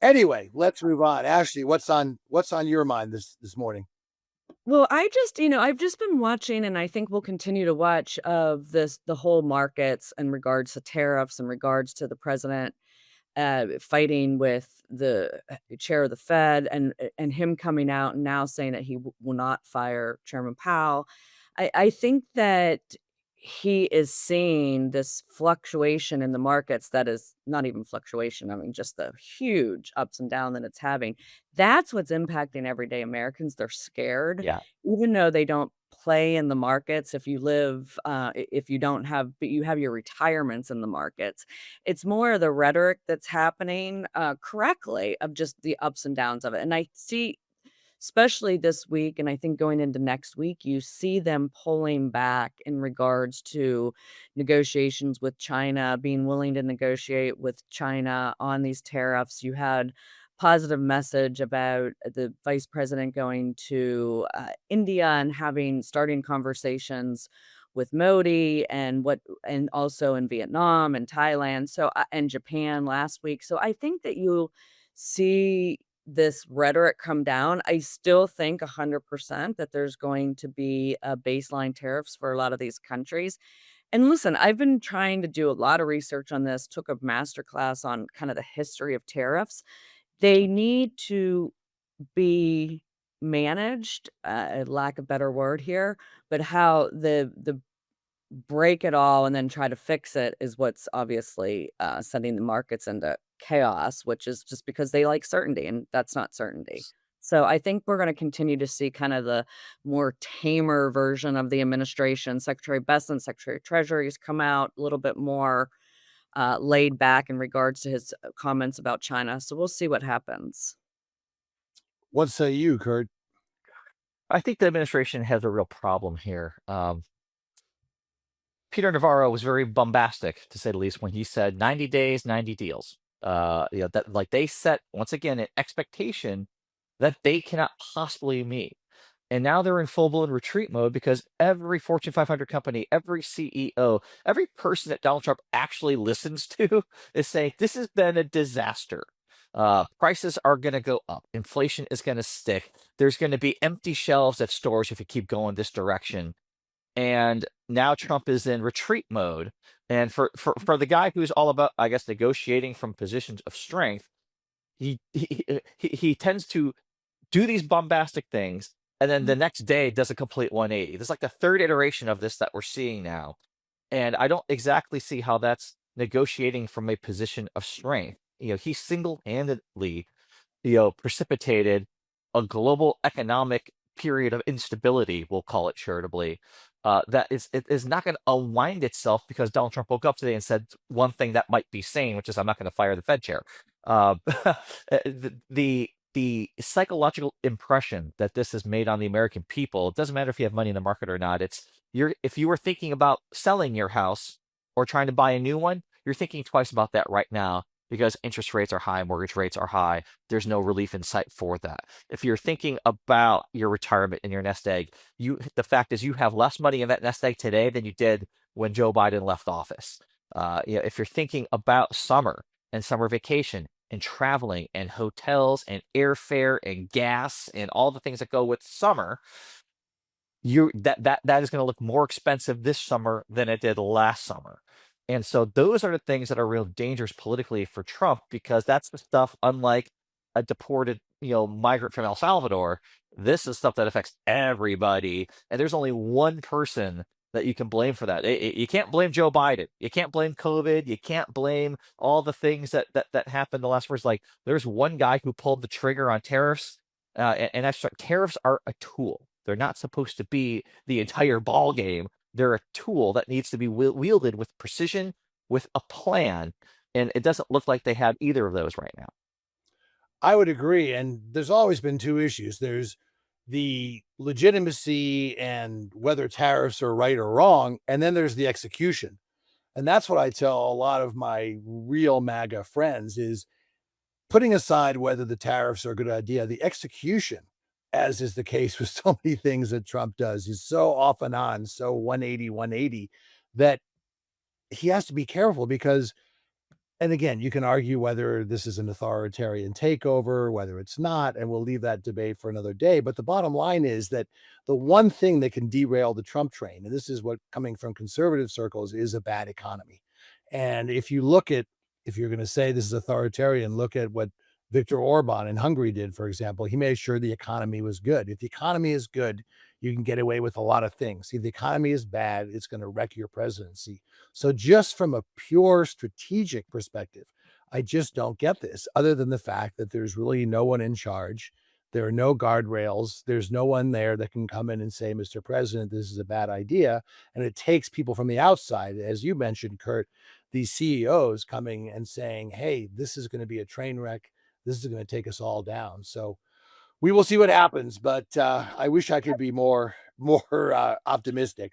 Anyway, let's move on. Ashley, what's on your mind this morning? Well, I've just been watching, and I think we'll continue to watch of the whole markets in regards to tariffs, in regards to the president fighting with the chair of the Fed, and him coming out and now saying that he will not fire Chairman Powell. I think that he is seeing this fluctuation in the markets that is not even fluctuation. I mean, just the huge ups and downs that it's having. That's what's impacting everyday Americans. They're scared, Yeah. even though they don't play in the markets. If you live, if you don't have, but you have your retirements in the markets, it's more of the rhetoric that's happening, correctly, of just the ups and downs of it, and I see, especially this week, and I think going into next week, you see them pulling back in regards to negotiations with China, being willing to negotiate with China on these tariffs. You had positive message about the vice president going to, India and starting conversations with Modi and also in Vietnam and Thailand, and Japan last week. So I think that you'll see this rhetoric come down. I still think 100% that there's going to be baseline tariffs for a lot of these countries. And listen, I've been trying to do a lot of research on this, took a master class on kind of the history of tariffs. They need to be managed, lack of better word here, but how the break it all and then try to fix it is what's obviously, sending the markets into chaos, which is just because they like certainty, and that's not certainty. So I think we're gonna continue to see kind of the more tamer version of the administration. Secretary Bessent, Secretary of Treasury's come out a little bit more, laid back in regards to his, comments about China, so we'll see what happens. What say you, Kurt? I think the administration has a real problem here. Peter Navarro was very bombastic, to say the least, when he said 90 days, 90 deals. That like they set once again an expectation that they cannot possibly meet. And now they're in full-blown retreat mode because every Fortune 500 company, every CEO, every person that Donald Trump actually listens to is saying this has been a disaster. Prices are going to go up. Inflation is going to stick. There's going to be empty shelves at stores if you keep going this direction. And now Trump is in retreat mode. And for the guy who's all about, I guess, negotiating from positions of strength, he tends to do these bombastic things, and then the next day does a complete 180. This is like the third iteration of this that we're seeing now, and I don't exactly see how that's negotiating from a position of strength. He single-handedly, precipitated a global economic period of instability, we'll call it charitably, that it is not going to unwind itself because Donald Trump woke up today and said one thing that might be sane, which is I'm not going to fire the Fed chair. The psychological impression that this has made on the American people, it doesn't matter if you have money in the market or not. If you were thinking about selling your house or trying to buy a new one, you're thinking twice about that right now because interest rates are high, mortgage rates are high. There's no relief in sight for that. If you're thinking about your retirement and your nest egg, the fact is you have less money in that nest egg today than you did when Joe Biden left office. If you're thinking about summer and summer vacation and traveling and hotels and airfare and gas and all the things that go with summer, that is going to look more expensive this summer than it did last summer. And so those are the things that are real dangerous politically for Trump because that's the stuff, unlike a deported, migrant from El Salvador, this is stuff that affects everybody. And there's only one person that you can blame for that. You can't blame Joe Biden. You can't blame COVID. You can't blame all the things that happened the last years. Like there's one guy who pulled the trigger on tariffs, and that's tariffs are a tool. They're not supposed to be the entire ball game. They're a tool that needs to be wielded with precision, with a plan, and it doesn't look like they have either of those right now. I would agree, and there's always been 2 issues. There's the legitimacy and whether tariffs are right or wrong, and then there's the execution. And that's what I tell a lot of my real MAGA friends is putting aside whether the tariffs are a good idea, the execution, as is the case with so many things that Trump does, is so off and on, so 180, 180, that he has to be careful because And again, you can argue whether this is an authoritarian takeover, whether it's not, and we'll leave that debate for another day. But the bottom line is that the one thing that can derail the Trump train, and this is what coming from conservative circles is a bad economy. And if you're going to say this is authoritarian, look at what Viktor Orban in Hungary did, for example. He made sure the economy was good. If the economy is good, you can get away with a lot of things. If the economy is bad, it's going to wreck your presidency. So just from a pure strategic perspective, I just don't get this other than the fact that there's really no one in charge. There are no guardrails. There's no one there that can come in and say, Mr. President, this is a bad idea. And it takes people from the outside, as you mentioned, Kurt, these CEOs coming and saying, hey, this is going to be a train wreck. This is going to take us all down. So we will see what happens. But I wish I could be more optimistic.